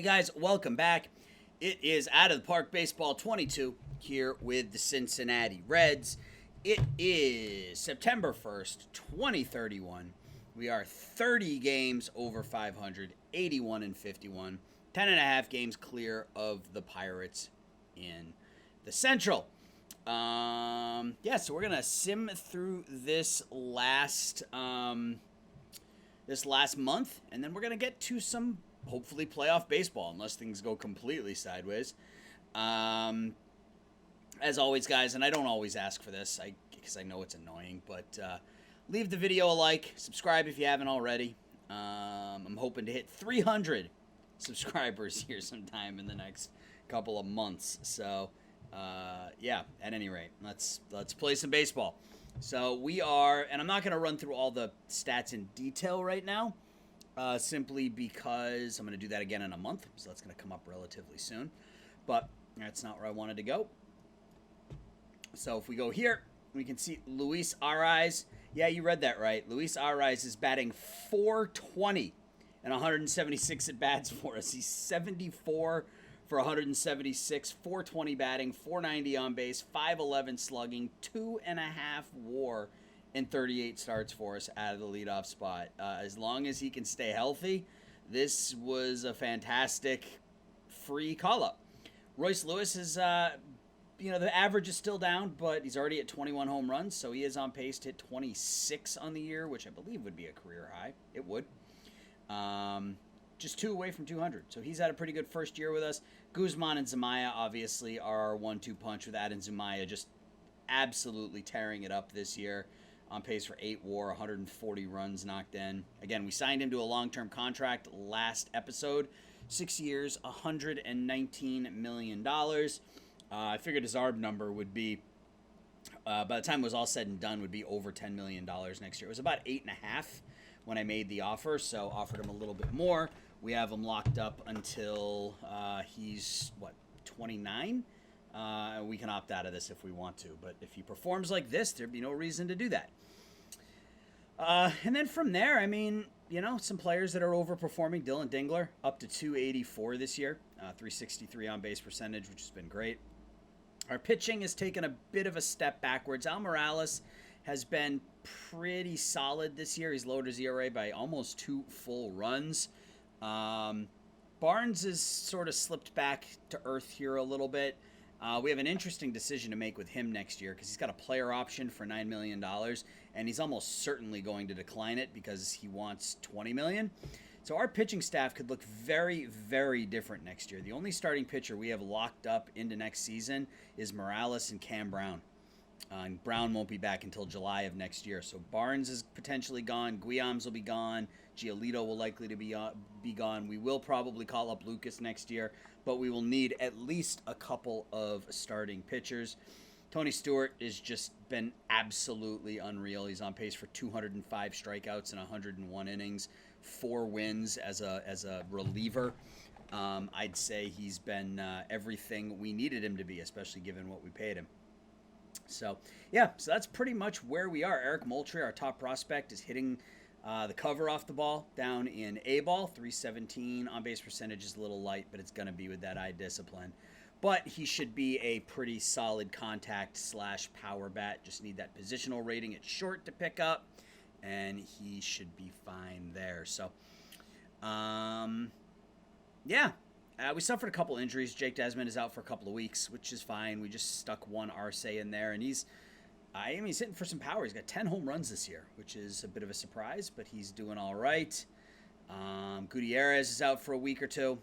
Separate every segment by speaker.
Speaker 1: Hey guys, welcome back. It is Out of the Park Baseball 22 here with the Cincinnati Reds. It is September 1st, 2031. We are 30 games over 500, 81 and 51, 10 and a half games clear of the Pirates in the Central. So we're gonna sim through this last month, and then we're gonna get to some hopefully playoff baseball, unless things go completely sideways. As always, guys, and I don't always ask for this, because I know it's annoying, but leave the video a like, subscribe if you haven't already. I'm hoping to hit 300 subscribers here sometime in the next couple of months. So, at any rate, let's play some baseball. So we are, and I'm not going to run through all the stats in detail right now, simply because I'm going to do that again in a month, so that's going to come up relatively soon. But that's not where I wanted to go. So if we go here, we can see Luis Arraez. Yeah, you read that right. Luis Arraez is batting .420 and 176 at bats for us. He's 74 for 176, .420 batting, .490 on base, .511 slugging, 2.5 WAR, and 38 starts for us out of the leadoff spot. As long as he can stay healthy, this was a fantastic free call-up. Royce Lewis is, the average is still down, but he's already at 21 home runs, so he is on pace to hit 26 on the year, which I believe would be a career high. It would. Just 2 away from 200, so he's had a pretty good first year with us. Guzman and Zumaya obviously are our 1-2 punch, with Adam Zumaya just absolutely tearing it up this year. On pace for 8 WAR, 140 runs knocked in. Again, we signed him to a long-term contract last episode. 6 years, $119 million. I figured his ARB number would be, by the time it was all said and done, would be over $10 million next year. It was about 8.5 when I made the offer, so offered him a little bit more. We have him locked up until he's, 29? We can opt out of this if we want to, but if he performs like this, there'd be no reason to do that. And then from there, I mean, some players that are overperforming. Dylan Dingler up to 284 this year, 363 on base percentage, which has been great. Our pitching has taken a bit of a step backwards. Al Morales has been pretty solid this year. He's lowered his ERA by almost 2 full runs. Barnes has sort of slipped back to earth here a little bit. We have an interesting decision to make with him next year because he's got a player option for $9 million, and he's almost certainly going to decline it because he wants $20 million. So our pitching staff could look very, very different next year. The only starting pitcher we have locked up into next season is Morales and Cam Brown. And Brown won't be back until July of next year. So Barnes is potentially gone. Guillaume's will be gone. Giolito will likely to be gone. We will probably call up Lucas next year, but we will need at least a couple of starting pitchers. Tony Stewart has just been absolutely unreal. He's on pace for 205 strikeouts in 101 innings, 4 wins as a reliever. I'd say he's been everything we needed him to be, especially given what we paid him. So that's pretty much where we are. Eric Moultrie, our top prospect, is hitting the cover off the ball down in A-ball. 317 on-base percentage is a little light, but it's going to be with that eye discipline. But he should be a pretty solid contact/power bat. Just need that positional rating at short to pick up, and he should be fine there. So, we suffered a couple injuries. Jake Desmond is out for a couple of weeks, which is fine. We just stuck one Arce in there, and he's hitting for some power. He's got 10 home runs this year, which is a bit of a surprise, but he's doing all right. Gutierrez is out for a week or two.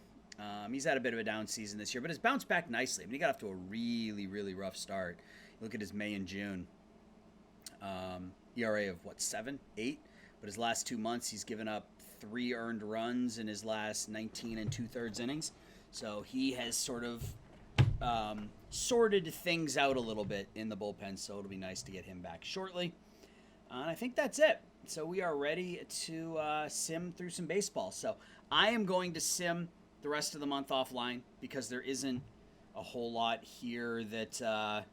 Speaker 1: He's had a bit of a down season this year, but has bounced back nicely. I mean, he got off to a really, really rough start. Look at his May and June. ERA of, 7, 8? But his last 2 months, he's given up 3 earned runs in his last 19 2/3 innings. So he has sort of sorted things out a little bit in the bullpen, so it'll be nice to get him back shortly. And I think that's it. So we are ready to sim through some baseball. So I am going to sim the rest of the month offline because there isn't a whole lot here that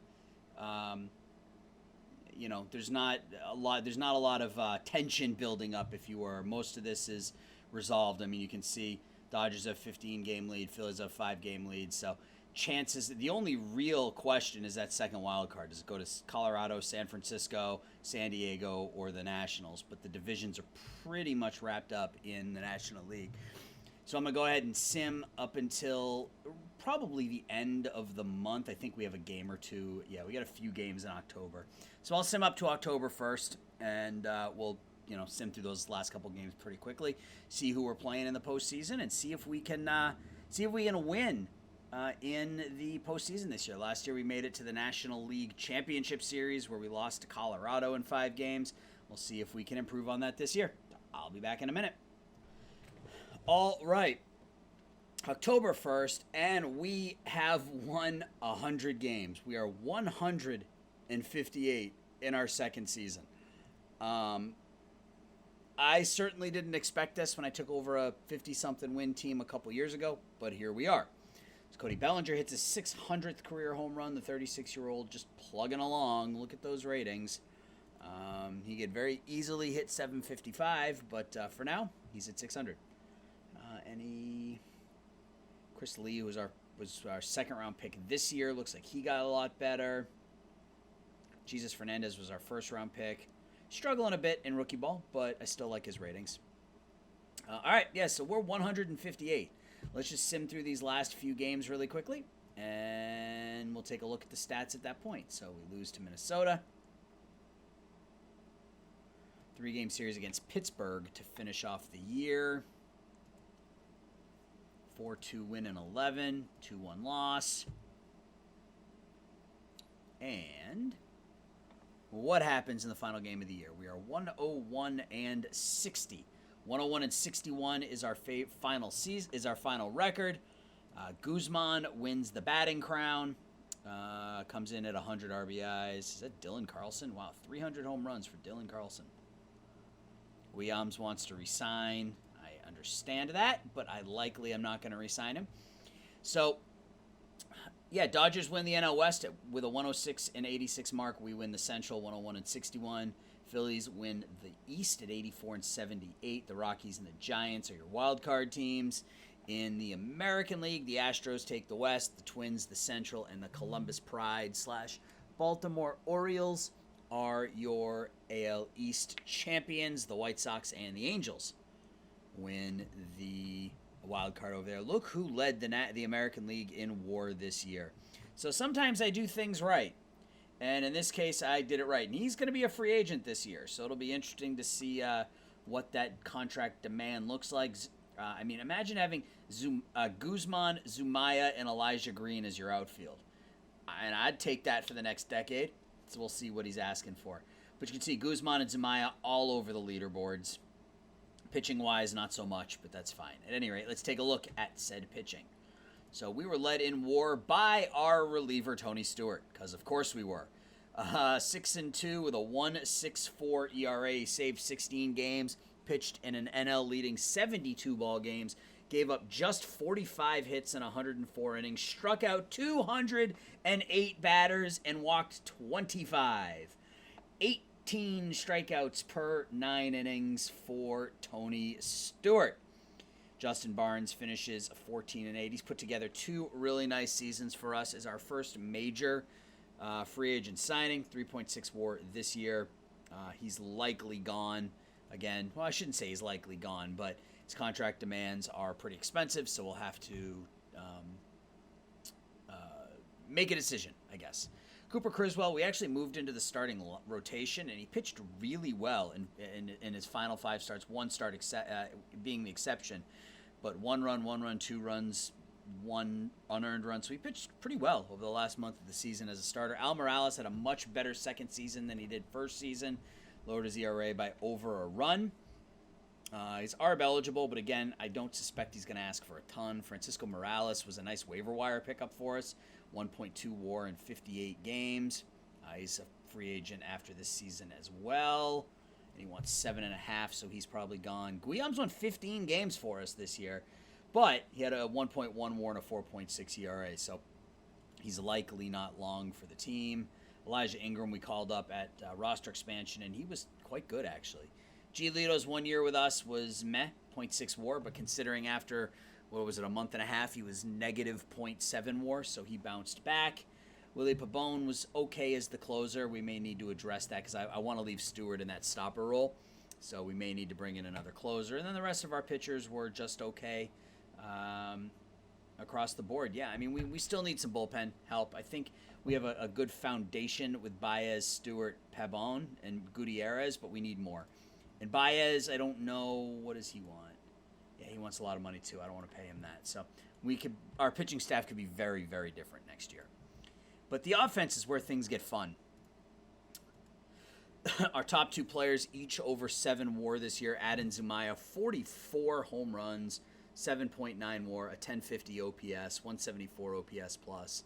Speaker 1: there's not a lot of tension building up, if you were. Most of this is resolved. I mean, you can see Dodgers have 15-game lead. Phillies have 5-game lead. So chances, the only real question is that second wild card. Does it go to Colorado, San Francisco, San Diego, or the Nationals? But the divisions are pretty much wrapped up in the National League. So I'm going to go ahead and sim up until probably the end of the month. I think we have a game or two. Yeah, we got a few games in October. So I'll sim up to October 1st, and we'll sim through those last couple games pretty quickly, see who we're playing in the postseason, and see if we can win in the postseason this year. Last year we made it to the National League Championship Series where we lost to Colorado in 5 games. We'll see if we can improve on that this year. I'll be back in a minute. All right, October 1st, and we have won 100 games. We are 158 in our second season. I certainly didn't expect this when I took over a 50-something win team a couple years ago, but here we are. So Cody Bellinger hits his 600th career home run, the 36-year-old just plugging along. Look at those ratings. He could very easily hit 755, but for now, he's at 600. Chris Lee, who was our second-round pick this year, looks like he got a lot better. Jesus Fernandez was our first-round pick. Struggling a bit in rookie ball, but I still like his ratings. All right, yeah, so we're 158. Let's just sim through these last few games really quickly, and we'll take a look at the stats at that point. So we lose to Minnesota. 3-game series against Pittsburgh to finish off the year. 4-2 win in 11, 2-1 loss. And what happens in the final game of the year? We are 101 and 60. 101 and 61 is our final season, is our final record. Guzman wins the batting crown. Comes in at 100 RBIs. Is that Dylan Carlson? Wow, 300 home runs for Dylan Carlson. Williams wants to resign. I understand that, but I likely am not going to resign him. So, yeah, Dodgers win the NL West with a 106 and 86 mark. We win the Central 101 and 61. Phillies win the East at 84 and 78. The Rockies and the Giants are your wild card teams. In the American League, the Astros take the West, the Twins the Central, and the Columbus Pride / Baltimore Orioles are your AL East champions. The White Sox and the Angels win the wild card over there. Look who led the American League in WAR this year. So sometimes I do things right, and in this case I did it right. And he's going to be a free agent this year, so it'll be interesting to see what that contract demand looks like. I mean, imagine having Guzman, Zumaya, and Elijah Green as your outfield. And I'd take that for the next decade. So we'll see what he's asking for. But you can see Guzman and Zumaya all over the leaderboards. Pitching-wise, not so much, but that's fine. At any rate, let's take a look at said pitching. So we were led in WAR by our reliever, Tony Stewart, because of course we were. 6-2 with a 1.64 ERA. He saved 16 games, pitched in an NL leading 72 ball games, gave up just 45 hits in 104 innings, struck out 208 batters, and walked 25. 18 strikeouts per 9 innings for Tony Stewart. Justin Barnes finishes 14 and 8. He's put together 2 really nice seasons for us as our first major free agent signing. 3.6 WAR this year. He's likely gone again. Well, I shouldn't say he's likely gone, but his contract demands are pretty expensive, so we'll have to make a decision, I guess. Cooper Criswell, we actually moved into the starting rotation, and he pitched really well in his final 5 starts, 1 start being the exception. But 1 run, 2 runs, 1 unearned run. So he pitched pretty well over the last month of the season as a starter. Al Morales had a much better second season than he did first season. Lowered his ERA by over a run. He's ARB eligible, but again, I don't suspect he's going to ask for a ton. Francisco Morales was a nice waiver wire pickup for us. 1.2 WAR in 58 games. He's a free agent after this season as well. And he wants 7.5, so he's probably gone. Guillaume's won 15 games for us this year, but he had a 1.1 WAR and a 4.6 ERA, so he's likely not long for the team. Elijah Ingram we called up at roster expansion, and he was quite good, actually. Giolito's 1 year with us was meh, 0.6 WAR, but considering after what was it, a month and a half, he was negative .7 WAR, so he bounced back. Willie Pabon was okay as the closer. We may need to address that because I want to leave Stewart in that stopper role, so we may need to bring in another closer. And then the rest of our pitchers were just okay across the board. Yeah, I mean, we still need some bullpen help. I think we have a good foundation with Baez, Stewart, Pabon, and Gutierrez, but we need more. And Baez, I don't know, what does he want? Yeah, he wants a lot of money too. I don't want to pay him that. So our pitching staff could be very, very different next year. But the offense is where things get fun. Our top 2 players, each over 7 WAR this year. Adin Zumaya, 44 home runs, 7.9 WAR, a 1050 OPS, 174 OPS plus.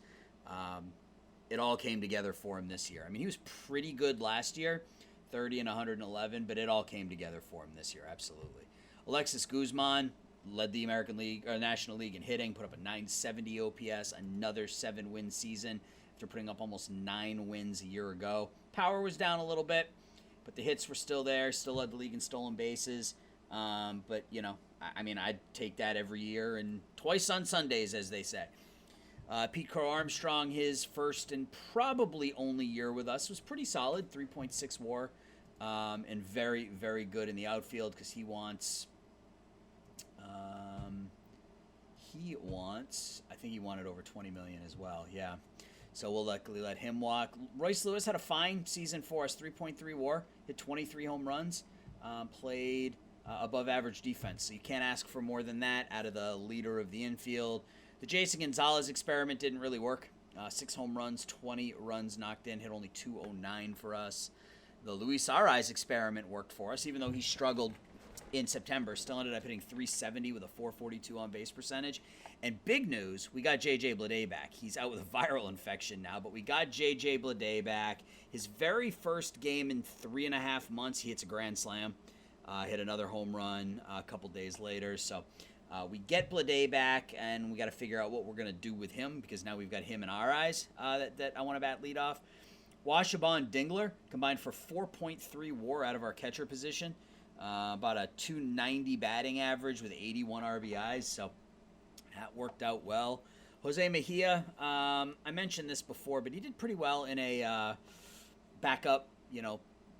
Speaker 1: It all came together for him this year. I mean, he was pretty good last year, 30 and 111, but it all came together for him this year, absolutely. Alexis Guzman led the National League in hitting, put up a 970 OPS, another 7-win season after putting up almost 9 wins a year ago. Power was down a little bit, but the hits were still there, still led the league in stolen bases. But, you know, I mean, I'd take that every year and twice on Sundays, as they say. Pete Carr Armstrong, his first and probably only year with us, was pretty solid, 3.6 WAR, and very, very good in the outfield because he wants, I think he wanted over 20 million as well, yeah. So we'll likely let him walk. Royce Lewis had a fine season for us, 3.3 WAR, hit 23 home runs, played above average defense. So you can't ask for more than that out of the leader of the infield. The Jason Gonzalez experiment didn't really work. 6 home runs, 20 runs knocked in, hit only 209 for us. The Luis Arraez experiment worked for us, even though he struggled in September. Still ended up hitting 370 with a 442 on base percentage. And big news, we got J.J. Bleday back. He's out with a viral infection now, but we got J.J. Bleday back. His very first game in 3.5 months, he hits a grand slam. Hit another home run a couple days later. So we get Bleday back, and we got to figure out what we're going to do with him because now we've got him and Arraez that I want to bat leadoff. Washaba and Dingler combined for 4.3 WAR out of our catcher position. About a 290 batting average with 81 RBIs, so that worked out well. Jose Mejia, I mentioned this before, but he did pretty well in a backup,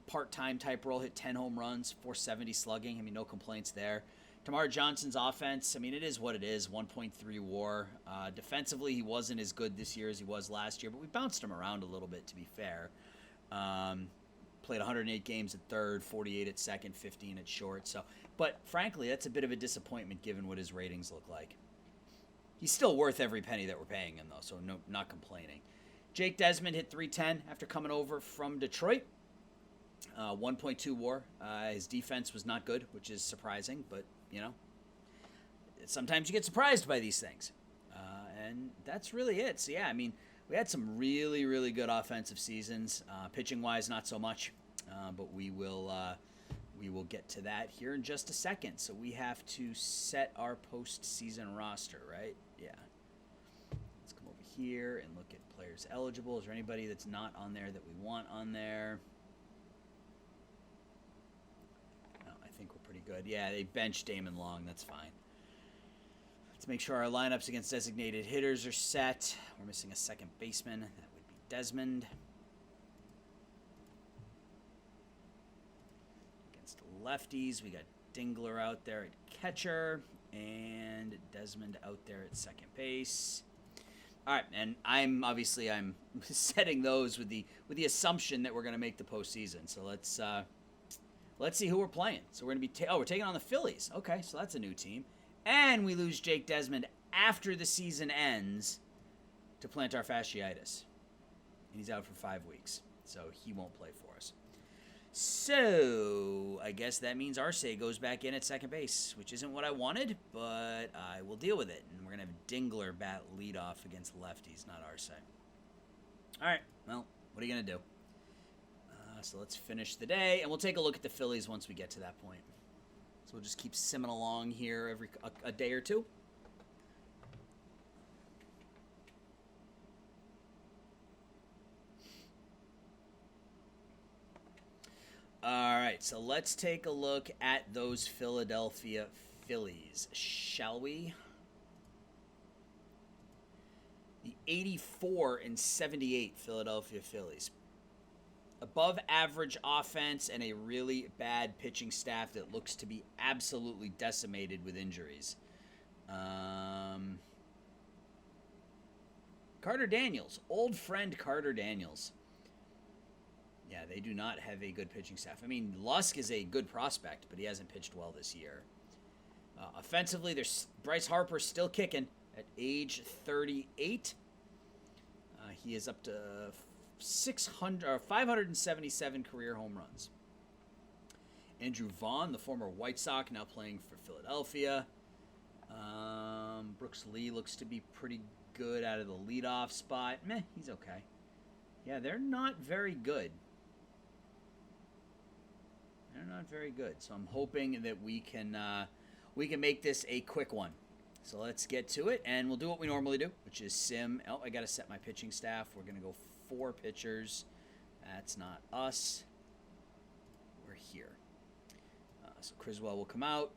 Speaker 1: part-time type role. Hit 10 home runs, 470 slugging. I mean, no complaints there. Tamar Johnson's offense, I mean, it is what it is, 1.3 WAR. Defensively, he wasn't as good this year as he was last year, but we bounced him around a little bit, to be fair. Played 108 games at third, 48 at second, 15 at short. But frankly, that's a bit of a disappointment given what his ratings look like. He's still worth every penny that we're paying him, though, so no, not complaining. Jake Desmond hit 310 after coming over from Detroit. 1.2 WAR. His defense was not good, which is surprising, but, sometimes you get surprised by these things. And that's really it. So, yeah, I mean, we had some really, really good offensive seasons. Pitching-wise, not so much, but we will get to that here in just a second. So we have to set our postseason roster, right? Yeah. Let's come over here and look at players eligible. Is there anybody that's not on there that we want on there? No, I think we're pretty good. Yeah, they benched Damon Long. That's fine. Let's make sure our lineups against designated hitters are set. We're missing a second baseman. That would be Desmond. Against lefties, we got Dingler out there at catcher and Desmond out there at second base. All right, and I'm setting those with the assumption that we're going to make the postseason. So let's see who we're playing. So we're going to be we're taking on the Phillies. Okay, so that's a new team. And we lose Jake Desmond after the season ends to plantar fasciitis. And he's out for 5 weeks, so he won't play for us. So I guess that means Arce goes back in at second base, which isn't what I wanted, but I will deal with it. And we're going to have Dingler bat leadoff against lefties, not Arce. All right, well, what are you going to do? So let's finish the day, and we'll take a look at the Phillies once we get to that point. So we'll just keep simming along here every a day or two. All right, so let's take a look at those Philadelphia Phillies, shall we? .84 in 78 Philadelphia Phillies. Above average offense and a really bad pitching staff that looks to be absolutely decimated with injuries. Carter Daniels, old friend Carter Daniels. Yeah, they do not have a good pitching staff. I mean, Lusk is a good prospect, but he hasn't pitched well this year. Offensively, there's Bryce Harper still kicking at age 38. He is up to 577 career home runs. Andrew Vaughn, the former White Sox, now playing for Philadelphia. Brooks Lee looks to be pretty good out of the leadoff spot. Meh, he's okay. Yeah, they're not very good. They're not very good. So I'm hoping that we can make this a quick one. So let's get to it, and we'll do what we normally do, which is sim. Oh, I got to set my pitching staff. We're going to go 4 pitchers. That's not us. We're here. So Criswell will come out.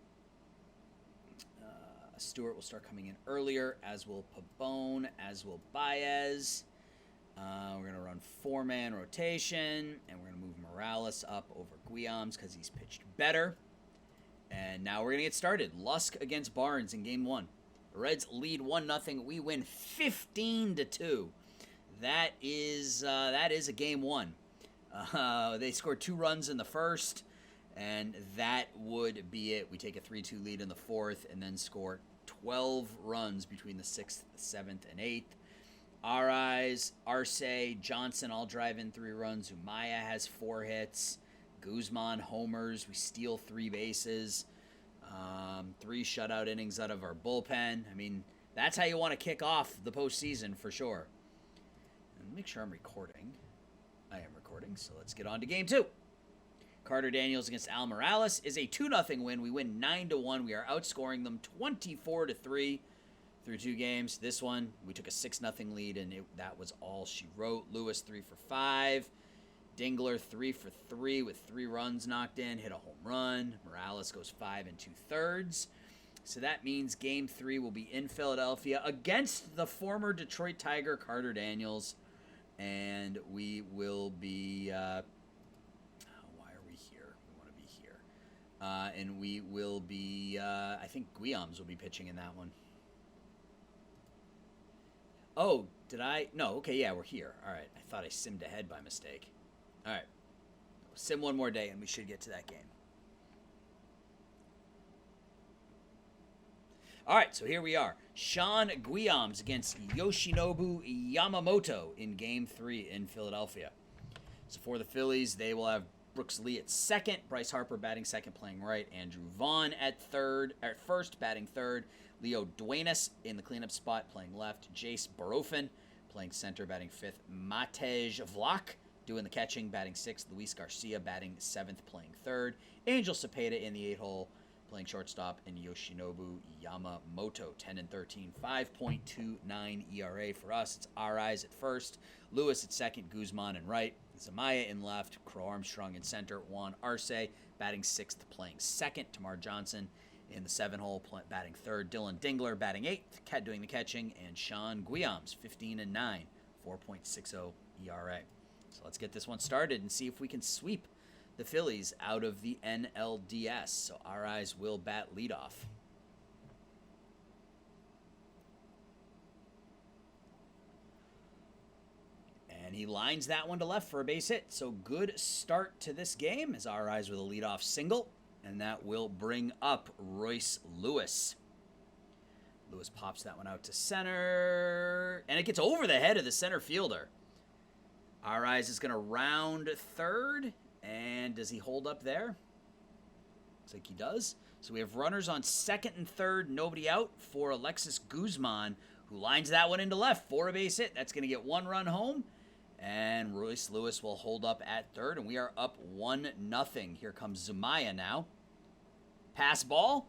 Speaker 1: Stewart will start coming in earlier, as will Pabon, as will Baez. We're going to run 4-man rotation, and we're going to move Morales up over Guillaumes because he's pitched better. And now we're going to get started. Lusk against Barnes in Game 1. The Reds lead 1-0. We win 15-2. That is a Game 1. They scored 2 runs in the first, and that would be it. We take a 3-2 lead in the fourth, and then score 12 runs between the 6th, 7th, and 8th. Arce, Johnson all drive in 3 runs. Zumaya has 4 hits. Guzman homers. We steal 3 bases. 3 shutout innings out of our bullpen. I mean, that's how you want to kick off the postseason for sure. And make sure I'm recording. I am recording, so let's get on to Game 2. Carter Daniels against Al Morales is a 2-0 win. We win 9-1. We are outscoring them 24-3 through 2 games. This one, we took a 6-0 lead, and that was all she wrote. Lewis 3 for 5. Dingler 3 for 3 with 3 runs knocked in, hit a home run. Morales goes 5 2/3. So that means Game 3 will be in Philadelphia against the former Detroit Tiger Carter Daniels, and we will be. Why are we here? We want to be here, and we will be. I think Guillaumes will be pitching in that one. Oh, did I? No. Okay, yeah, we're here. All right. I thought I simmed ahead by mistake. All right. Sim one more day, and we should get to that game. All right, so here we are. Sean Guillaumes against Yoshinobu Yamamoto in Game 3 in Philadelphia. So for the Phillies, they will have Brooks Lee at second, Bryce Harper batting second, playing right, Andrew Vaughn at first, batting third, Leo Duenas in the cleanup spot, playing left, Jace Barofin playing center, batting fifth, Matej Vlach doing the catching, batting sixth, Luis Garcia batting seventh, playing third, Angel Cepeda in the 8-hole, playing shortstop, and Yoshinobu Yamamoto, 10-13, 5.29 ERA for us. It's our eyes at first, Lewis at second, Guzman in right, Zumaya in left, Crow Armstrong in center, Juan Arce batting sixth, playing second, Tamar Johnson in the 7-hole, batting third, Dylan Dingler batting eighth, doing the catching, and Sean Guillaumes, 15-9, 4.60 ERA. So let's get this one started and see if we can sweep the Phillies out of the NLDS. So our eyes will bat leadoff. And he lines that one to left for a base hit. So good start to this game as our eyes with a leadoff single. And that will bring up Royce Lewis. Lewis pops that one out to center. And it gets over the head of the center fielder. Our eyes is going to round third. And does he hold up there? Looks like he does. So we have runners on second and third, nobody out for Alexis Guzman, who lines that one into left for a base hit. That's going to get 1 run home. And Royce Lewis will hold up at third, and we are up 1-0. Here comes Zumaya now. Pass ball.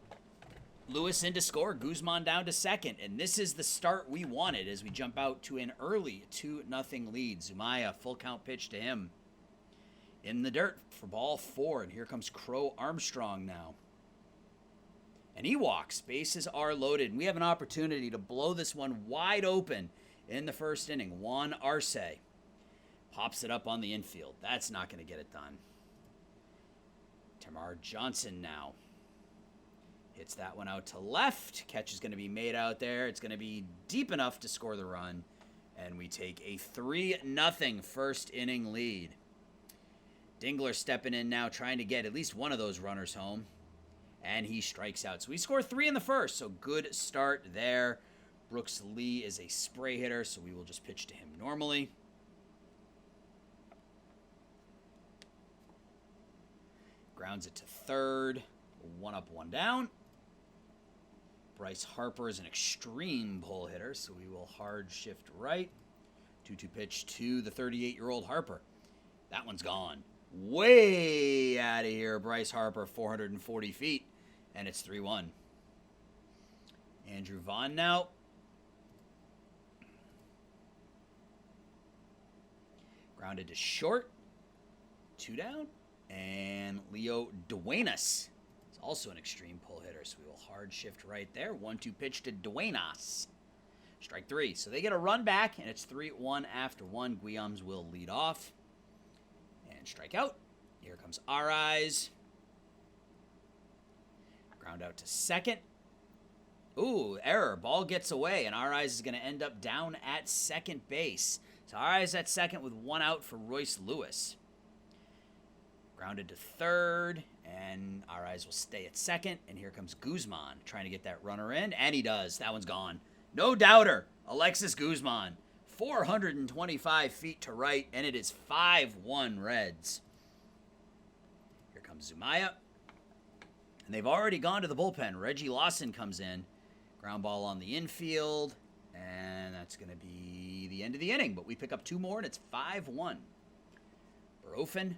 Speaker 1: Lewis in to score. Guzman down to second. And this is the start we wanted as we jump out to an early 2-0 lead. Zumaya, full count pitch to him. In the dirt for ball 4, and here comes Crow Armstrong now. And he walks. Bases are loaded, and we have an opportunity to blow this one wide open in the first inning. Juan Arce pops it up on the infield. That's not going to get it done. Tamar Johnson now hits that one out to left. Catch is going to be made out there. It's going to be deep enough to score the run. And we take a 3-0 first inning lead. Dingler stepping in now, trying to get at least one of those runners home. And he strikes out. So we score 3 in the first. So good start there. Brooks Lee is a spray hitter, so we will just pitch to him normally. Grounds it to third. 1 up, 1 down. Bryce Harper is an extreme pull hitter, so we will hard shift right. 2-2 pitch to the 38-year-old Harper. That one's gone. Way out of here, Bryce Harper, 440 feet, and it's 3-1. Andrew Vaughn now. Grounded to short. 2 down. And Leo Duenas is also an extreme pull hitter, so we will hard shift right there. 1-2 pitch to Duenas. Strike 3. So they get a run back, and it's 3-1 after 1. Guillaumes will lead off. And strike out. Here comes Arise. Ground out to second. Ooh, error. Ball gets away, and Arise is going to end up down at second base. So Arise at second with 1 out for Royce Lewis. Grounded to third, and Arise will stay at second. And here comes Guzman trying to get that runner in, and he does. That one's gone. No doubter. Alexis Guzman, 425 feet to right, and it is 5-1 Reds. Here comes Zumaya. And they've already gone to the bullpen. Reggie Lawson comes in. Ground ball on the infield, and that's going to be the end of the inning. But we pick up 2 more, and it's 5-1. Barofin.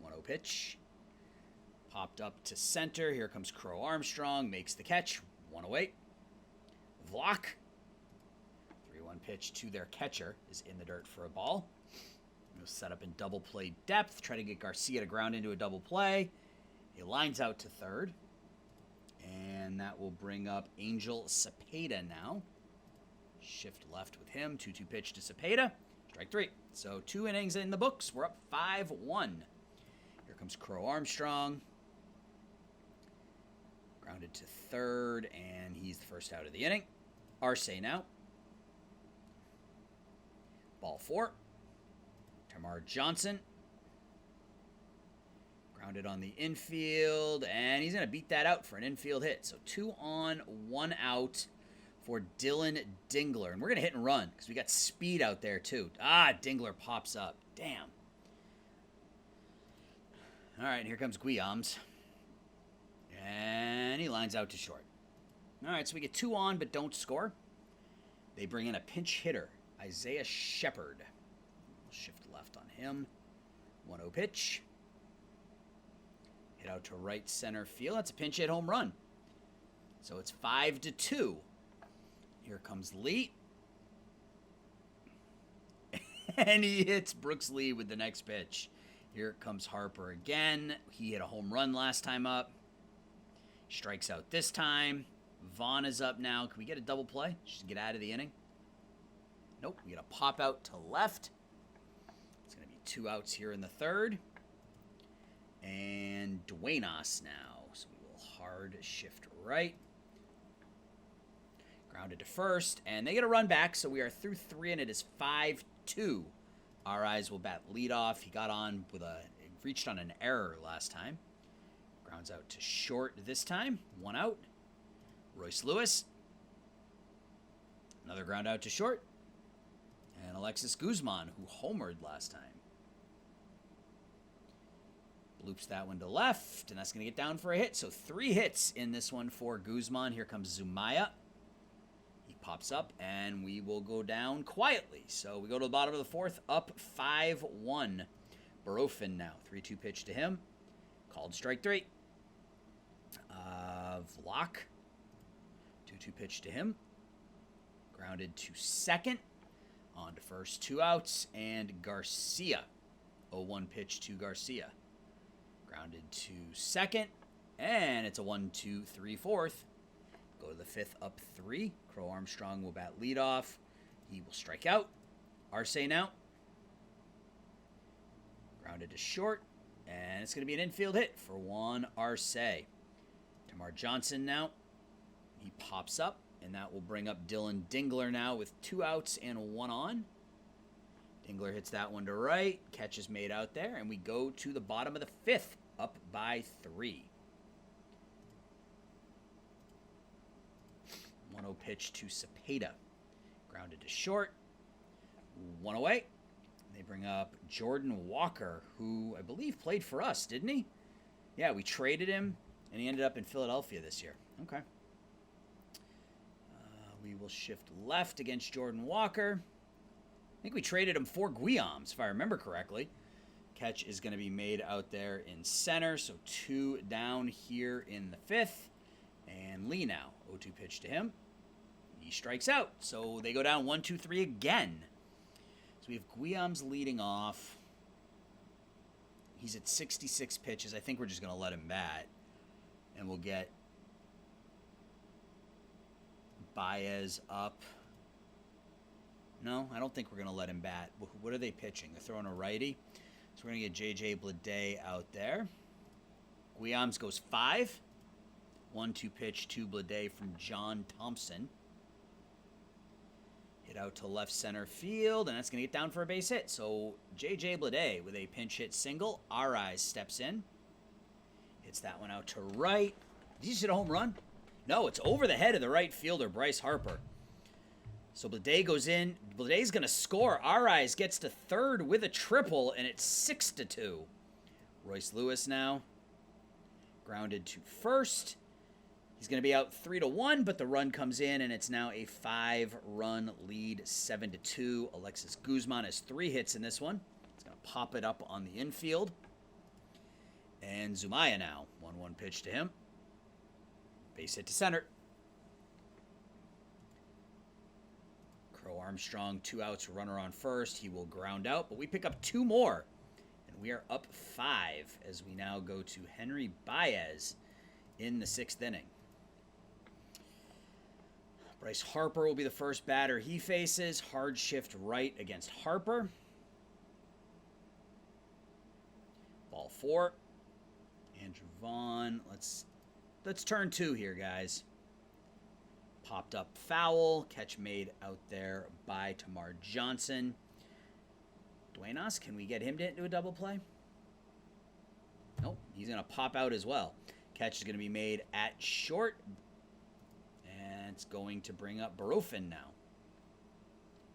Speaker 1: 1-0 pitch. Popped up to center. Here comes Crow Armstrong. Makes the catch. 1 away. Vlock. 3-1 pitch to their catcher is in the dirt for a ball. He'll set up in double play depth. Try to get Garcia to ground into a double play. He lines out to third. And that will bring up Angel Cepeda now. Shift left with him. 2-2 pitch to Cepeda. Strike 3. So 2 innings in the books. We're up 5-1. Here comes Crow Armstrong. Grounded to third, and he's the first out of the inning. Arce now. Ball 4. Tamar Johnson. Grounded on the infield, and he's going to beat that out for an infield hit. So 2 on, 1 out for Dylan Dingler. And we're going to hit and run because we got speed out there too. Dingler pops up. Damn. All right, here comes Guillaumes. And he lines out to short. All right, so we get 2 on but don't score. They bring in a pinch hitter, Isaiah Shepard. We'll shift left on him. 1-0 pitch. Hit out to right center field. That's a pinch hit home run. So it's 5-2. Here comes Lee. And he hits Brooks Lee with the next pitch. Here comes Harper again. He hit a home run last time up. Strikes out this time. Vaughn is up now. Can we get a double play? Just get out of the inning. Nope. We get a pop out to left. It's going to be 2 outs here in the third. And Duenas now. So we will hard shift right. Grounded to first. And they get a run back. So we are through 3, and it is 5-2. Our eyes will bat leadoff. He got on with reached on an error last time. Grounds out to short this time. 1 out. Royce Lewis. Another ground out to short. And Alexis Guzman, who homered last time. Loops that one to left, and that's going to get down for a hit. So 3 hits in this one for Guzman. Here comes Zumaya. He pops up, and we will go down quietly. So we go to the bottom of the 4th, up 5-1. Barofin now. 3-2 pitch to him. Called strike 3. Vlock. 2-2 pitch to him. Grounded to second. On to first, 2 outs. And Garcia. 0-1 pitch to Garcia. Grounded to second. And it's a 1-2-3 4th. Go to the 5th, up 3. Crow Armstrong will bat leadoff. He will strike out. Arce now. Grounded to short. And it's going to be an infield hit for Juan Arce. Tamar Johnson now. He pops up, and that will bring up Dylan Dingler now with 2 outs and 1 on. Dingler hits that one to right. Catch is made out there, and we go to the bottom of the 5th, up by 3. 1-0 pitch to Cepeda. Grounded to short. 1 away. They bring up Jordan Walker, who I believe played for us, didn't he? Yeah, we traded him, and he ended up in Philadelphia this year. Okay. We will shift left against Jordan Walker. I think we traded him for Guillaumes, if I remember correctly. Catch is going to be made out there in center, so 2 down here in the 5th. And Lee now, 0-2 pitch to him. He strikes out, so they go down 1-2-3 again. So we have Guillaumes leading off. He's at 66 pitches. I think we're just going to let him bat. And we'll get Baez up. No, I don't think we're going to let him bat. What are they pitching? They're throwing a righty. So we're going to get J.J. Bleday out there. Guillaumes goes 5. 1-2 pitch to Bleday from John Thompson. Hit out to left center field, and that's going to get down for a base hit. So J.J. Bleday with a pinch hit single. Arise steps in. Hits that one out to right. Did you see a home run? No, it's over the head of the right fielder, Bryce Harper. So Bleday goes in. Bleday's going to score. Arise gets to third with a triple, and it's 6-2. Royce Lewis now. Grounded to first. He's going to be out 3-1, but the run comes in, and it's now a 5-run lead, 7-2. Alexis Guzman has 3 hits in this one. He's going to pop it up on the infield. And Zumaya now, 1-1 pitch to him. Base hit to center. Crow Armstrong, 2 outs, runner on first. He will ground out, but we pick up 2 more. And we are up 5 as we now go to Henry Baez in the 6th inning. Bryce Harper will be the first batter he faces. Hard shift right against Harper. Ball 4. Andrew Vaughn. Let's turn 2 here, guys. Popped up foul. Catch made out there by Tamar Johnson. Duenas, can we get him to do a double play? Nope. He's going to pop out as well. Catch is going to be made at short. And it's going to bring up Barofin now.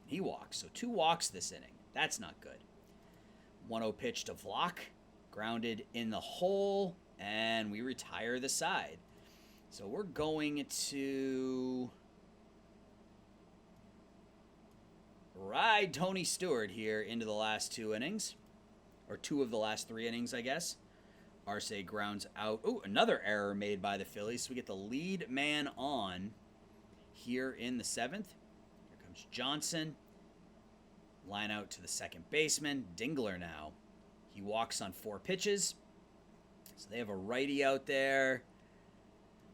Speaker 1: He walks. So 2 walks this inning. That's not good. 1-0 pitch to Vlock. Grounded in the hole. And we retire the side. So we're going to ride Tony Stewart here into the last 2 innings. Or 2 of the last 3 innings, I guess. Arce grounds out. Ooh, another error made by the Phillies. So we get the lead man on here in the 7th. Here comes Johnson. Line out to the second baseman. Dingler now. He walks on 4 pitches. So they have a righty out there.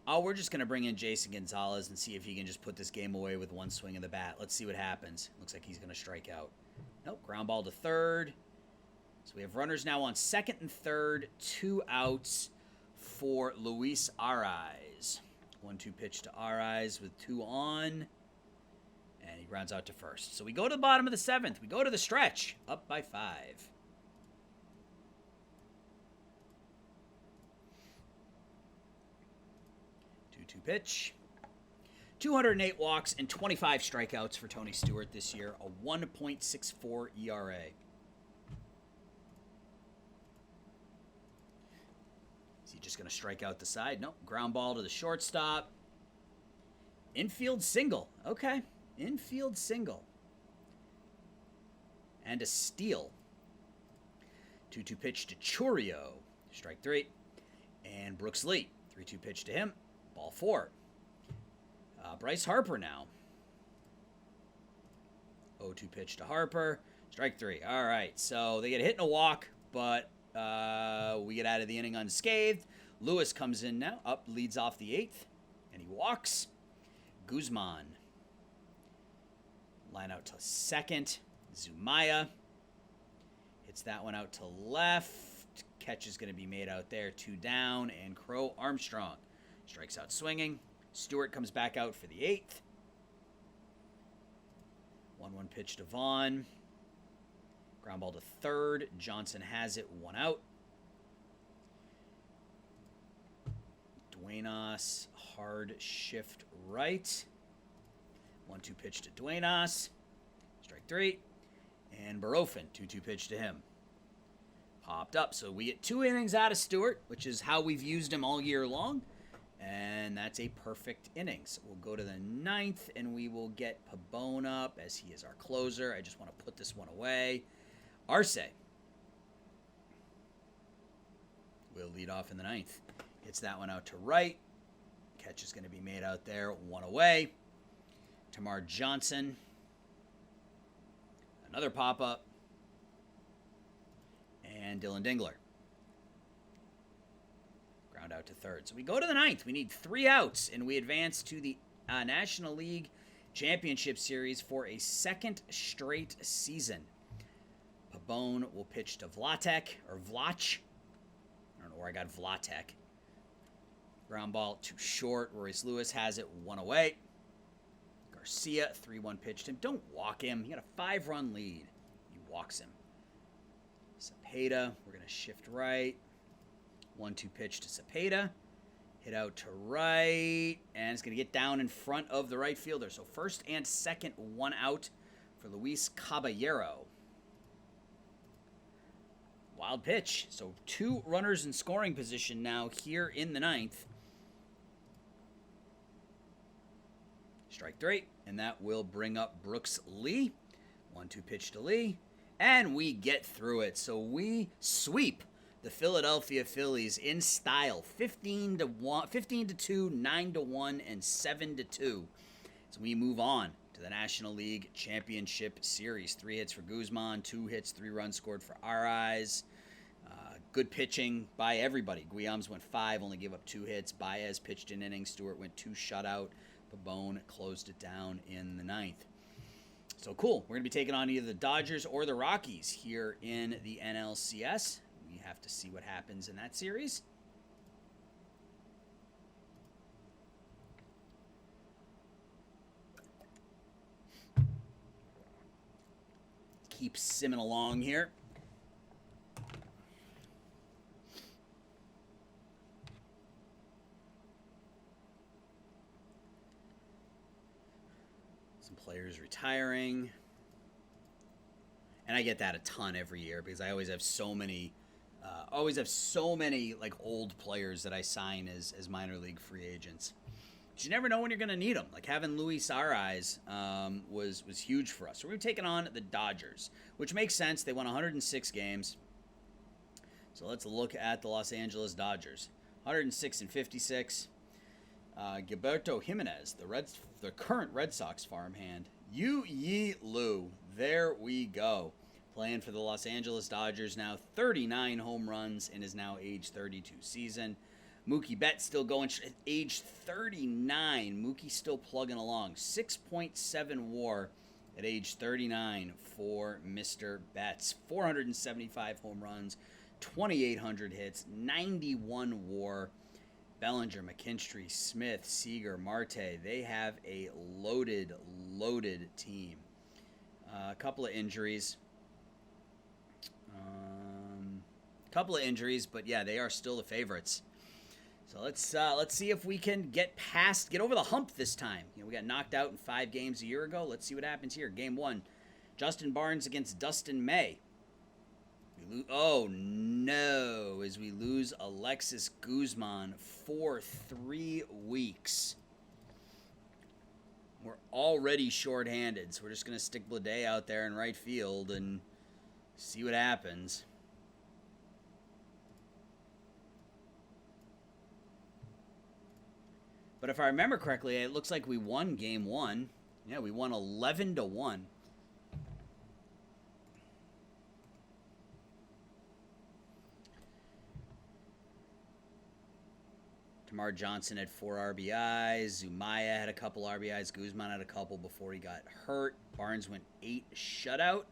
Speaker 1: Oh, we're just going to bring in Jason Gonzalez and see if he can just put this game away with 1 swing of the bat. Let's see what happens. Looks like he's going to strike out. Nope, ground ball to third. So we have runners now on 2nd and 3rd. 2 outs for Luis Arraez. 1-2 pitch to Arraez with 2 on. And he grounds out to first. So we go to the bottom of the 7th. We go to the stretch. Up by 5. 2-2 pitch. 208 walks and 25 strikeouts for Tony Stewart this year. A 1.64 ERA. Is he just going to strike out the side? Nope. Ground ball to the shortstop. Infield single. Okay. Infield single. And a steal. 2-2 pitch to Churio. Strike 3. And Brooks Lee. 3-2 pitch to him. Ball 4. Bryce Harper now. 0-2 pitch to Harper. Strike 3. All right. So they get a hit and a walk, but we get out of the inning unscathed. Lewis comes in now. Up, leads off the 8th. And he walks. Guzman Line out to second. Zumaya hits that one out to left. Catch is going to be made out there. 2 down. And Crow Armstrong strikes out swinging. Stewart comes back out for the 8th. 1-1 pitch to Vaughn. Ground ball to third. Johnson has it. 1 out. Duenas, hard shift right. 1-2 pitch to Duenas. Strike 3. And Barofin, 2-2 pitch to him. Popped up. So we get 2 innings out of Stewart, which is how we've used him all year long. And that's a perfect inning. So we'll go to the 9th, and we will get Pabon up as he is our closer. I just want to put this one away. Arce will lead off in the 9th. Hits that one out to right. Catch is going to be made out there. 1 away. Tamar Johnson. Another pop-up. And Dylan Dingler. Ground out to third. So we go to the 9th. We need 3 outs, and we advance to the National League Championship Series for a 2nd straight season. Pabon will pitch to Vlatek, or Vlach. I don't know where I got Vlatek. Ground ball too short. Royce Lewis has it. 1 away. Garcia, 3-1 pitched him. Don't walk him. He got a 5-run lead. He walks him. Cepeda, we're going to shift right. 1-2 pitch to Cepeda. Hit out to right. And it's going to get down in front of the right fielder. So first and second, 1 out for Luis Caballero. Wild pitch. So 2 runners in scoring position now here in the 9th. Strike 3. And that will bring up Brooks Lee. 1-2 pitch to Lee. And we get through it. So we sweep the Philadelphia Phillies in style. 15-2, 9-1, and 7-2. So we move on to the National League Championship Series. 3 hits for Guzman, 2 hits, 3 runs scored for our eyes. Good pitching by everybody. Guillaume's went 5, only gave up 2 hits. Baez pitched an inning. Stewart went 2 shutout. Pabon closed it down in the 9th. So cool. We're going to be taking on either the Dodgers or the Rockies here in the NLCS. We have to see what happens in that series. Keep simming along here. Some players retiring. And I get that a ton every year because I always have so many like old players that I sign as minor league free agents. But you never know when you're going to need them. Like having Luis Arraez was huge for us. So we're taking on the Dodgers, which makes sense. They won 106 games. So let's look at the Los Angeles Dodgers. 106-56. Gilberto Jimenez, the current Red Sox farmhand. Yu-Yi Liu. There we go. Playing for the Los Angeles Dodgers now. 39 home runs in his now age 32 season. Mookie Betts still going at age 39. Mookie still plugging along. 6.7 WAR at age 39 for Mr. Betts. 475 home runs, 2,800 hits, 91 WAR. Bellinger, McKinstry, Smith, Seager, Marte. They have a loaded team. A couple of injuries. But yeah, they are still the favorites. So let's see if we can get over the hump this time. We got knocked out in 5 games a year ago. Let's see what happens here. Game 1, Justin Barnes against Dustin May. Oh no, as we lose Alexis Guzman for 3 weeks. We're already shorthanded, so we're just going to stick Blade out there in right field and see what happens. But if I remember correctly, it looks like we won game 1. Yeah, we won 11-1. Kamar Johnson had 4 RBIs. Zumaya had a couple RBIs. Guzman had a couple before he got hurt. Barnes went 8 shutout.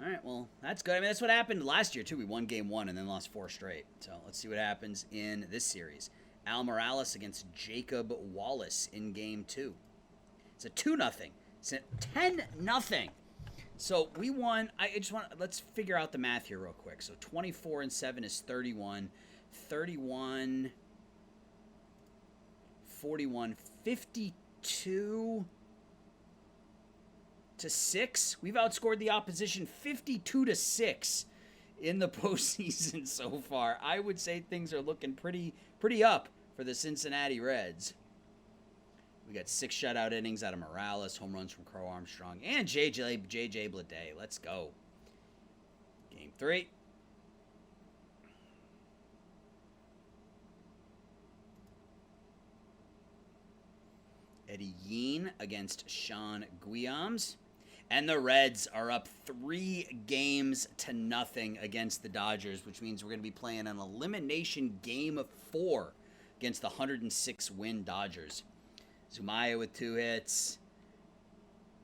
Speaker 1: All right, well, that's good. I mean, that's what happened last year, too. We won game 1 and then lost 4 straight. So let's see what happens in this series. Al Morales against Jacob Wallace in game 2. It's a 2-0. It's a 10-0. So we won. Let's figure out the math here real quick. So 24 and 7 is 31. 31, 41, 52 to 6. We've outscored the opposition 52 to 6 in the postseason so far. I would say things are looking pretty up for the Cincinnati Reds. We got 6 shutout innings out of Morales, home runs from Carr, Armstrong, and JJ Bleday. Let's go. Game 3. Eddie Yeen against Sean Guillaumes. And the Reds are up 3 games to nothing against the Dodgers, which means we're going to be playing an elimination game 4 against the 106-win Dodgers. Zumaya with 2 hits.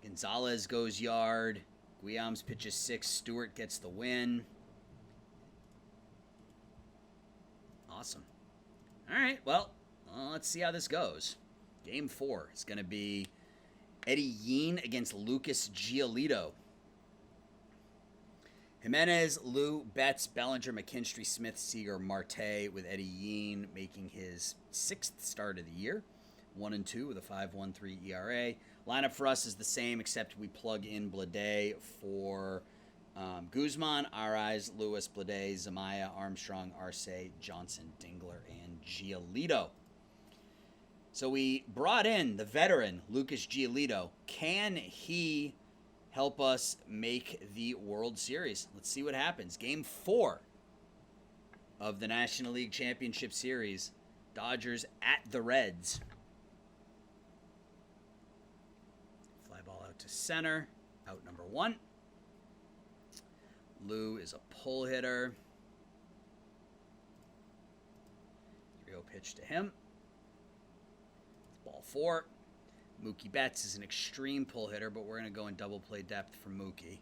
Speaker 1: Gonzalez goes yard. Guillaumes pitches 6. Stewart gets the win. Awesome. All right, well, let's see how this goes. Game 4 is going to be Eddie Yeen against Lucas Giolito. Jimenez, Lou, Betts, Bellinger, McKinstry, Smith, Seager, Marte, with Eddie Yeen making his 6th start of the year. 1-2 with a 5.13 ERA. Lineup for us is the same, except we plug in Bleday for Guzman, Arise, Lewis, Bleday, Zumaya, Armstrong, Arce, Johnson, Dingler, and Giolito. So we brought in the veteran, Lucas Giolito. Can he help us make the World Series? Let's see what happens. Game 4 of the National League Championship Series. Dodgers at the Reds. Fly ball out to center. Out number 1. Lou is a pull hitter. 3-0 pitch to him. Ball 4. Mookie Betts is an extreme pull hitter, but we're going to go in double play depth for Mookie.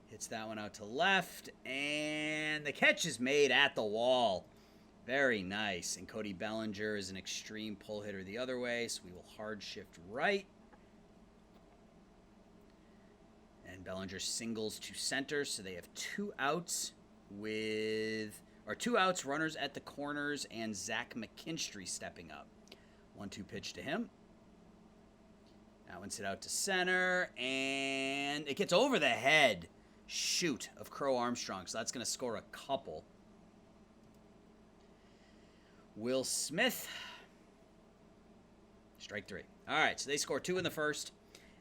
Speaker 1: Hits that one out to left, and the catch is made at the wall. Very nice. And Cody Bellinger is an extreme pull hitter the other way, so we will hard shift right. And Bellinger singles to center, so they have 2 outs runners at the corners, and Zach McKinstry stepping up. 1-2 pitch to him. That one's hit out to center, and it gets over the head. Shoot, of Crow Armstrong, so that's going to score a couple. Will Smith. Strike 3. All right, so they score 2 in the first.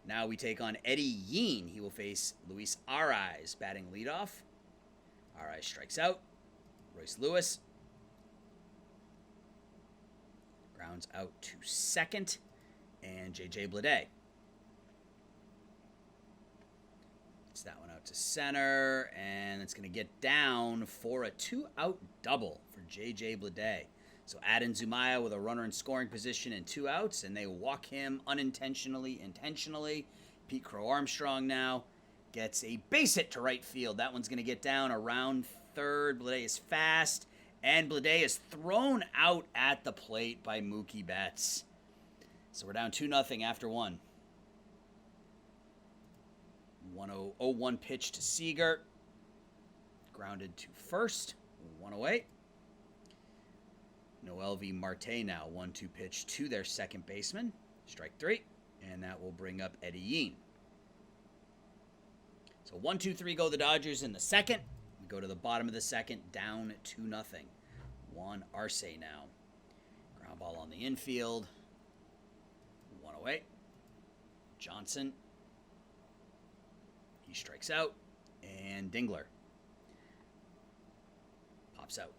Speaker 1: Now we take on Eddie Yeen. He will face Luis Arraez, batting leadoff. Arraez strikes out. Royce Lewis grounds out to second, and JJ Bleday. It's that one out to center, and it's going to get down for a 2-out double for JJ Bleday. So add in Zumaya with a runner in scoring position and 2 outs, and they walk him unintentionally, intentionally. Pete Crow Armstrong now gets a base hit to right field. That one's going to get down around third. Bleday is fast, and Bleday is thrown out at the plate by Mookie Betts. So we're down 2-0 after 1. 1-0 pitch to Seager. Grounded to first. 1 away. Noel V. Marte now. 1-2 pitch to their second baseman. Strike 3. And that will bring up Eddie Yeen. So 1-2-3 go the Dodgers in the second. We go to the bottom of the second, down 2-0. Juan Arce now. Ground ball on the infield. 1 away. Johnson. He strikes out. And Dingler pops out.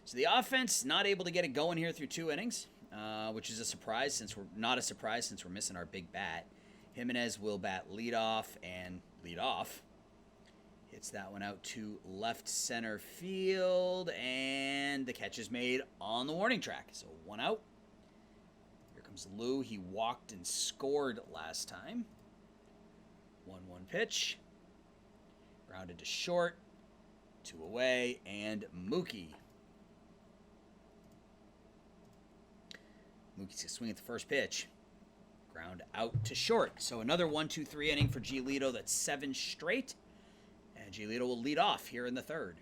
Speaker 1: So the offense not able to get it going here through 2 innings, which is a surprise since we're missing our big bat. Jimenez will bat leadoff and lead off. Hits that one out to left center field, and the catch is made on the warning track. So 1 out. Here comes Lou. He walked and scored last time. 1-1 pitch. Grounded to short. 2 away, and Mookie. Mookie's going to swing at the first pitch. Ground out to short. So another 1-2-3 inning for Giolito. That's 7 straight. And Giolito will lead off here in the third.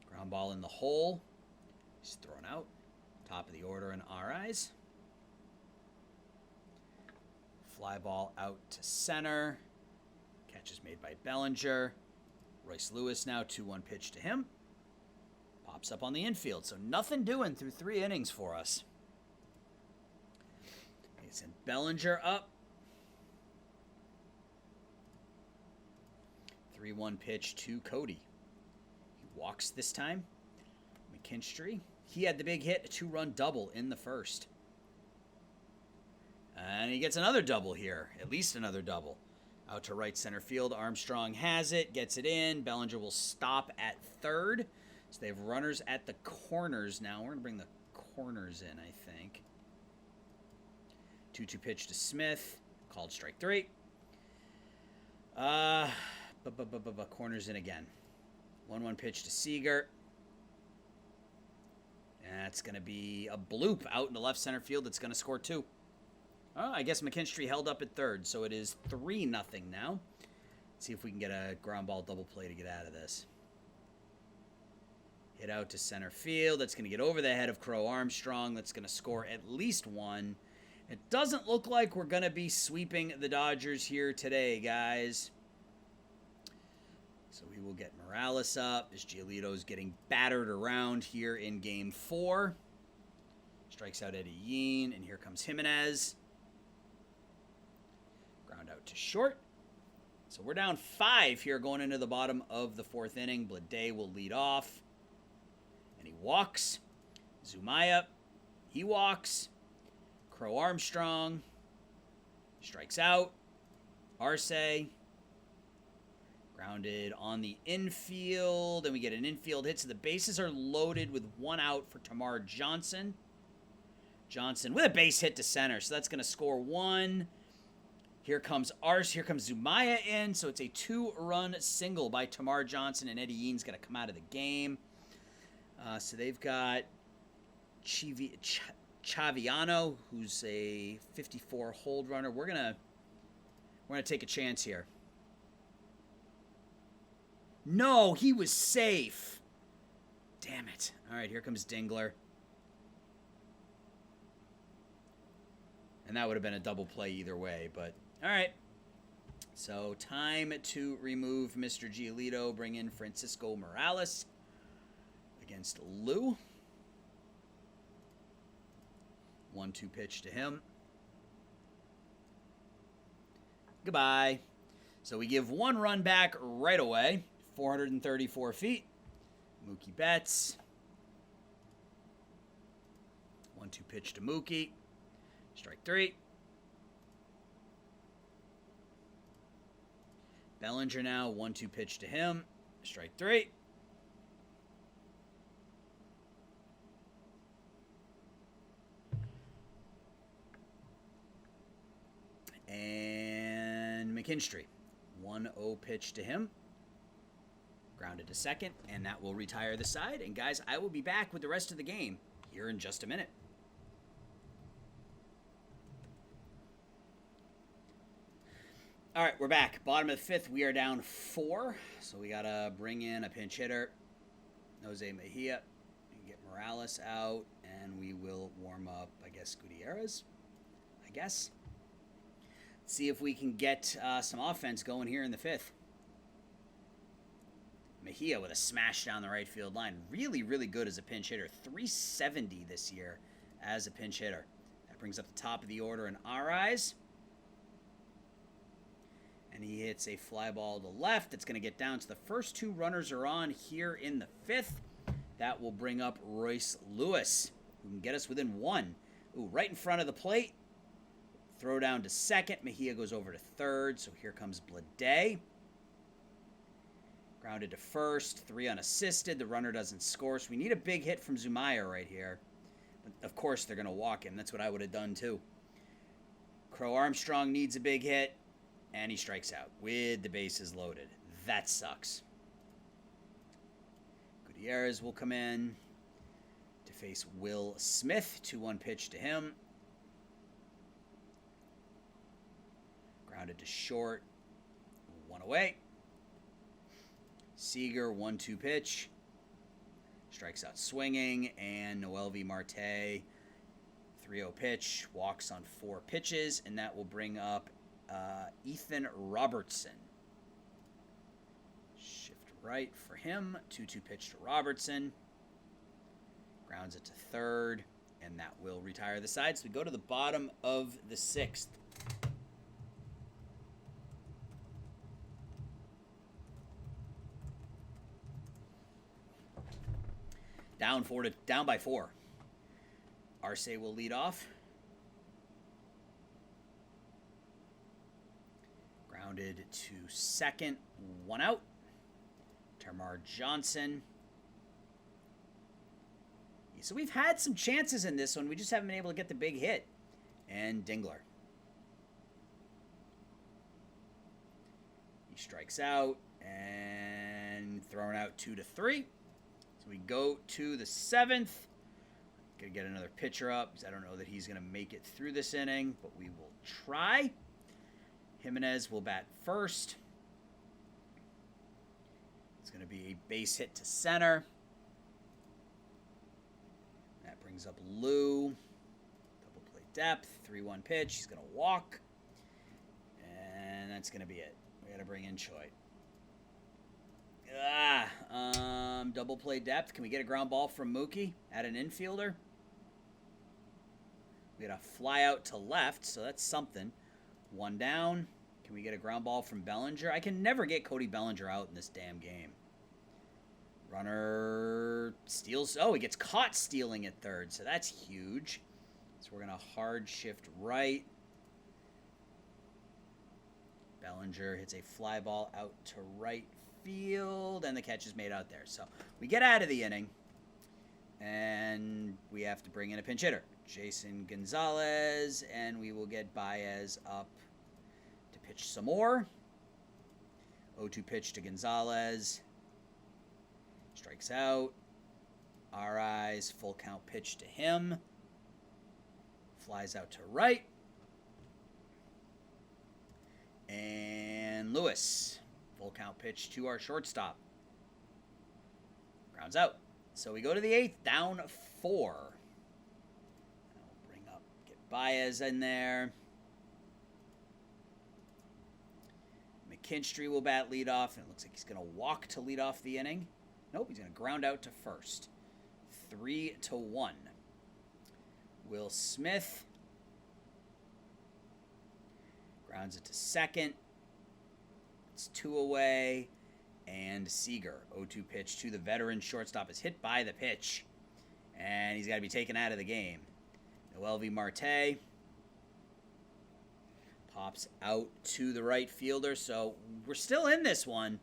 Speaker 1: Ground ball in the hole. He's thrown out. Top of the order in our eyes. Fly ball out to center. Catch is made by Bellinger. Royce Lewis now, 2-1 pitch to him. Pops up on the infield. So nothing doing through 3 innings for us. They send Bellinger up. 3-1 pitch to Cody. He walks this time. McKinstry. He had the big hit, a 2-run double in the first. And he gets another double here. At least another double. Out to right center field. Armstrong has it. Gets it in. Bellinger will stop at third. So they have runners at the corners now. We're going to bring the corners in, I think. 2-2 pitch to Smith. Called strike 3. Corners in again. 1-1 pitch to Seager. That's going to be a bloop out in the left center field. It's going to score 2. Oh, I guess McKinstry held up at third, so it is 3-0 now. Let's see if we can get a ground ball double play to get out of this. Hit out to center field. That's going to get over the head of Crow Armstrong. That's going to score at least 1. It doesn't look like we're going to be sweeping the Dodgers here today, guys. So we will get Morales up as Giolito's getting battered around here in Game 4. Strikes out Eddie Yeen, and here comes Jimenez. Ground out to short. So we're down 5 here going into the bottom of the 4th inning. Blade will lead off. And he walks. Zumaya. He walks. Crow Armstrong. Strikes out. Arce. Grounded on the infield. And we get an infield hit. So the bases are loaded with 1 out for Tamar Johnson. Johnson with a base hit to center. So that's going to score 1. Here comes Arce. Here comes Zumaya in. So it's a 2-run single by Tamar Johnson. And Eddie Yeen's going to come out of the game. So they've got Chaviano, who's a 54 hold runner. We're gonna take a chance here. No, he was safe. Damn it. All right, here comes Dingler. And that would have been a double play either way, but all right. So time to remove Mr. Giolito, bring in Francisco Morales against Lou. 1-2 pitch to him. Goodbye. So we give 1 run back right away. 434 feet. Mookie Betts. 1-2 pitch to Mookie. Strike 3. Bellinger now. 1-2 pitch to him. Strike 3. And McKinstry. 1-0 pitch to him. Grounded to second, and that will retire the side. And guys, I will be back with the rest of the game here in just a minute. All right, we're back. Bottom of the 5th, we are down 4. So we got to bring in a pinch hitter, Jose Mejia. Get Morales out, and we will warm up, I guess, Gutierrez. See if we can get some offense going here in the 5th. Mejia with a smash down the right field line. Really, really good as a pinch hitter. 370 this year as a pinch hitter. That brings up the top of the order in our eyes. And he hits a fly ball to left. It's going to get down to the first 2 runners are on here in the 5th. That will bring up Royce Lewis, who can get us within 1. Ooh, right in front of the plate. Throw down to second. Mejia goes over to third. So here comes Blade. Grounded to first, 3 unassisted. The runner doesn't score, so we need a big hit from Zumaya right here. But of course, they're going to walk him. That's what I would have done too. Crow Armstrong needs a big hit, and he strikes out with the bases loaded. That sucks. Gutierrez will come in to face Will Smith. 2-1 pitch to him. Grounded to short. 1 away. Seager, 1-2 pitch. Strikes out swinging. And Noelvi Marte, 3-0 pitch. Walks on 4 pitches. And that will bring up Ethan Robertson. Shift right for him. 2-2 pitch to Robertson. Grounds it to third. And that will retire the side. So we go to the bottom of the 6th. Down by 4. Arce will lead off. Grounded to second. 1 out. Termar Johnson. So we've had some chances in this one. We just haven't been able to get the big hit. And Dingler. He strikes out. And thrown out 2-3. We go to the 7th. Gonna get another pitcher up because I don't know that he's gonna make it through this inning, but we will try. Jimenez will bat first. It's gonna be a base hit to center. That brings up Lou. Double play depth. 3-1 pitch. He's gonna walk, and that's gonna be it. We gotta bring in Choi. Double play depth. Can we get a ground ball from Mookie at an infielder? We got a fly out to left, so that's something. 1 down. Can we get a ground ball from Bellinger? I can never get Cody Bellinger out in this damn game. Runner steals. Oh, he gets caught stealing at third, so that's huge. So we're going to hard shift right. Bellinger hits a fly ball out to right field, and the catch is made out there. So we get out of the inning, and we have to bring in a pinch hitter, Jason Gonzalez, and we will get Baez up to pitch some more. 0-2 pitch to Gonzalez. Strikes out. Our eyes, full count pitch to him. Flies out to right. And Lewis. Full count pitch to our shortstop. Grounds out. So we go to the 8th, down 4. I'll bring up, get Baez in there. McKinstry will bat leadoff, and it looks like he's going to walk to lead off the inning. Nope, he's going to ground out to first. 3-1. Will Smith grounds it to second. It's 2 away, and Seager, 0-2 pitch to the veteran shortstop, is hit by the pitch, and he's got to be taken out of the game. Noelvi Marte pops out to the right fielder, so we're still in this one.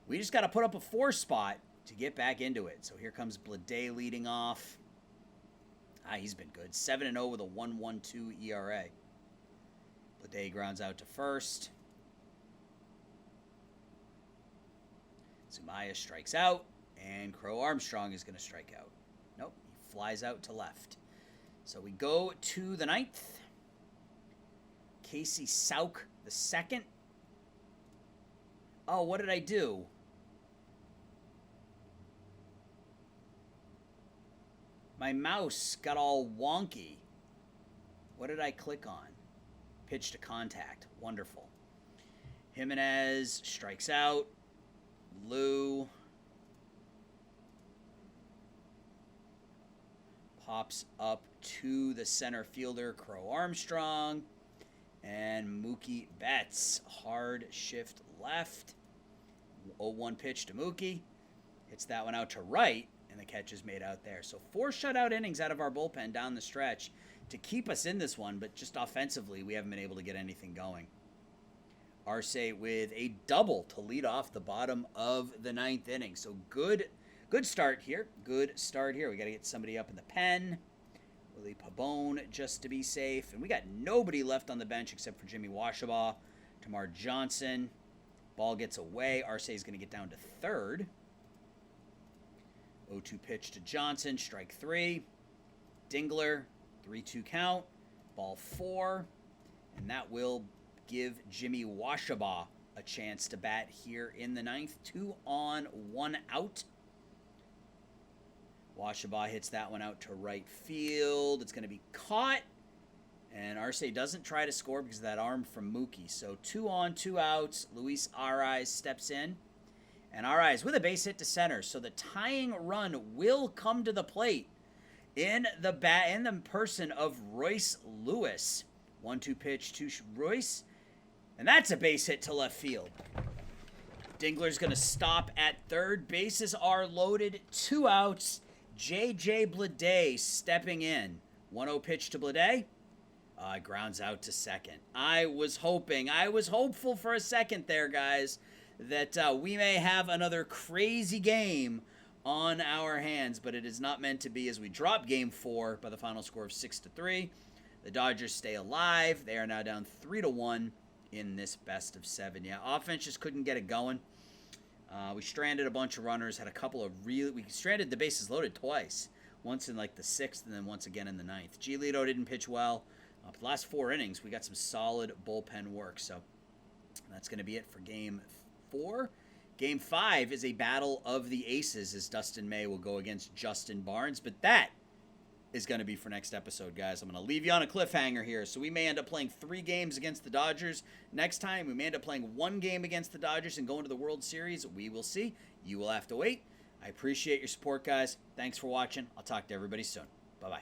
Speaker 1: We just got to put up a 4 spot to get back into it. So here comes Blade leading off. He's been good. 7-0 with a 1.12 ERA. Blade grounds out to first. Zumaya strikes out, and Crow Armstrong is going to strike out. Nope, he flies out to left. So we go to the 9th. Casey Sauk the second. Oh, what did I do? My mouse got all wonky. What did I click on? Pitch to contact. Wonderful. Jimenez strikes out. Lou pops up to the center fielder, Crow Armstrong, and Mookie Betts. Hard shift left. 0-1 pitch to Mookie. Hits that one out to right, and the catch is made out there. So 4 shutout innings out of our bullpen down the stretch to keep us in this one, but just offensively, we haven't been able to get anything going. Arce with a double to lead off the bottom of the 9th inning. So good start here. Good start here. We got to get somebody up in the pen. Willie Pabon just to be safe. And we got nobody left on the bench except for Jimmy Washabaugh. Tamar Johnson. Ball gets away. Arce is going to get down to third. 0-2 pitch to Johnson. Strike 3. Dingler. 3-2 count. Ball 4. And that will give Jimmy Washabaugh a chance to bat here in the 9th. 2 on, 1 out. Washabaugh hits that one out to right field. It's going to be caught. And Arce doesn't try to score because of that arm from Mookie. So 2 on, 2 outs. Luis Arraez steps in. And Arraez with a base hit to center. So the tying run will come to the plate in the person of Royce Lewis. 1-2 pitch to Royce. And that's a base hit to left field. Dingler's going to stop at third. Bases are loaded. 2 outs. J.J. Bleday stepping in. 1-0 pitch to Bleday. Grounds out to second. I was hopeful for a second there, guys, that we may have another crazy game on our hands, but it is not meant to be as we drop game 4 by the final score of 6-3. The Dodgers stay alive. They are now down 3-1 in this best of 7. Yeah, offense just couldn't get it going. We stranded a bunch of runners, had a couple of we stranded the bases loaded twice. Once in like the 6th and then once again in the 9th. Giolito didn't pitch well. For the last 4 innings, we got some solid bullpen work. So that's going to be it for Game 4. Game 5 is a battle of the aces as Dustin May will go against Justin Barnes. But that is going to be for next episode, guys. I'm going to leave you on a cliffhanger here. So we may end up playing 3 games against the Dodgers next time. We may end up playing 1 game against the Dodgers and going to the World Series. We will see. You will have to wait. I appreciate your support, guys. Thanks for watching. I'll talk to everybody soon. Bye-bye.